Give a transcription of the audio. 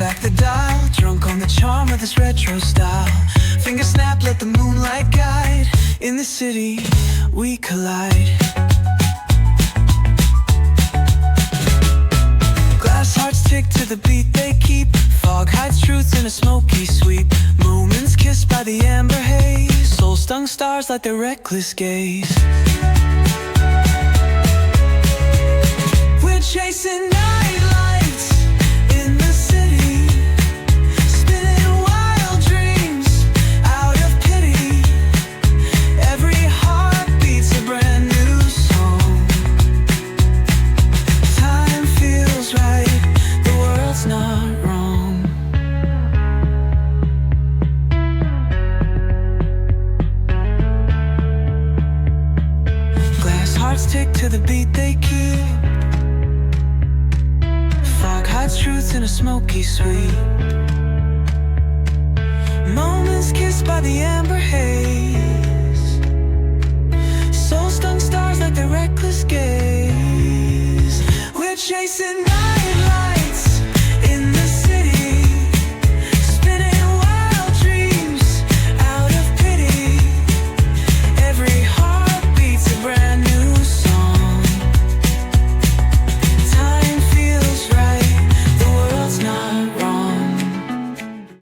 back the dial, drunk on the charm of this retro style. Finger snap, let the moonlight guide. In the city, we collide. Glass hearts tick to the beat they keep. Fog hides truth in a smoky sweep. Moments kissed by the amber haze. Soul-stung stars light their reckless gaze. We're chasing night lights in the city, spinning wild dreams out of pity. Every heart beats a brand new song. Time feels right, the world's not wrong. Glass hearts tick to the beat they keep. Fog hides truth in a smoky sweep. Moments kissed by the amber haze. Soul-stung stars like their reckless gaze. We're chasing